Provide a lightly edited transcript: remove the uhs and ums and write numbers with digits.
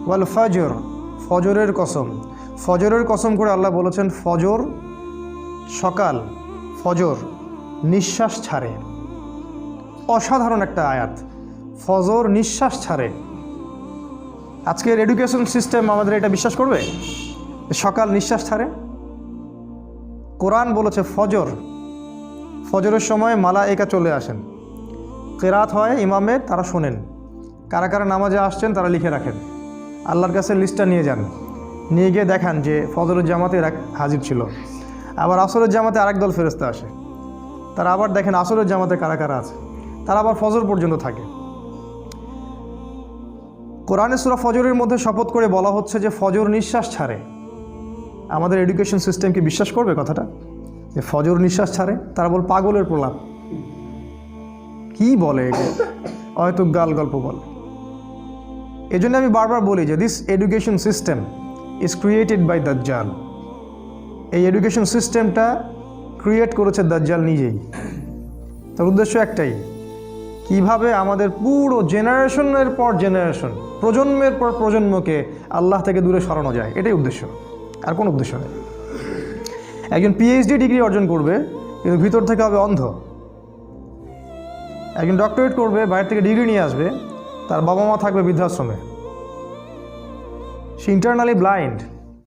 ওয়াল ফাজর, ফজরের কসম। ফজরের কসম করে আল্লাহ বলেছেন ফজর সকাল, ফজর নিঃশ্বাস ছাড়ে। অসাধারণ একটা আয়াত, ফজর নিঃশ্বাস ছাড়ে। আজকের এডুকেশন সিস্টেম আমাদের এটা বিশ্বাস করবে সকাল নিঃশ্বাস ছাড়ে? কোরআন বলেছে ফজর, ফজরের সময় মালায়েকা চলে আসেন, কেরাত হয় ইমামের, তারা শোনেন, কারা কারা নামাজে আসছেন তারা লিখে রাখেন, আল্লাহর কাছে লিস্টটা নিয়ে যান, নিয়ে গিয়ে দেখান যে ফজরের জামাতে হাজির ছিল। আবার আসরের জামাতে আরেক দল ফেরেশতা আসে, তারা আবার দেখেন আসরের জামাতে কারা কারা আছে, তারা আবার ফজর পর্যন্ত থাকে। কোরআনে সূরা ফজরের মধ্যে শপথ করে বলা হচ্ছে যে ফজর নিঃশ্বাস ছাড়ে। আমাদের এডুকেশন সিস্টেম কি বিশ্বাস করবে কথাটা যে ফজর নিঃশ্বাস ছাড়ে? তারা বল পাগলের প্রলাপ, কি বলে হয়তো গাল গল্প বলে। এই জন্য আমি বারবার বলি যে this education system is created by দাজ্জাল। এই এডুকেশন সিস্টেমটা ক্রিয়েট করেছে দাজ্জাল নিজেই। তার উদ্দেশ্য একটাই, কিভাবে আমাদের পুরো জেনারেশনের পর জেনারেশন, প্রজন্মের পর প্রজন্মকে আল্লাহ থেকে দূরে সরানো যায়, এটাই উদ্দেশ্য, আর কোনো উদ্দেশ্য নেই। একজন পিএইচডি ডিগ্রি অর্জন করবে কিন্তু ভিতর থেকে হবে অন্ধ। একজন ডক্টরেট করবে, বাইরে থেকে ডিগ্রি নিয়ে আসবে, তার বাবা মা থাকবে বৃদ্ধাশ্রমে। সে ইন্টারনালি ব্লাইন্ড।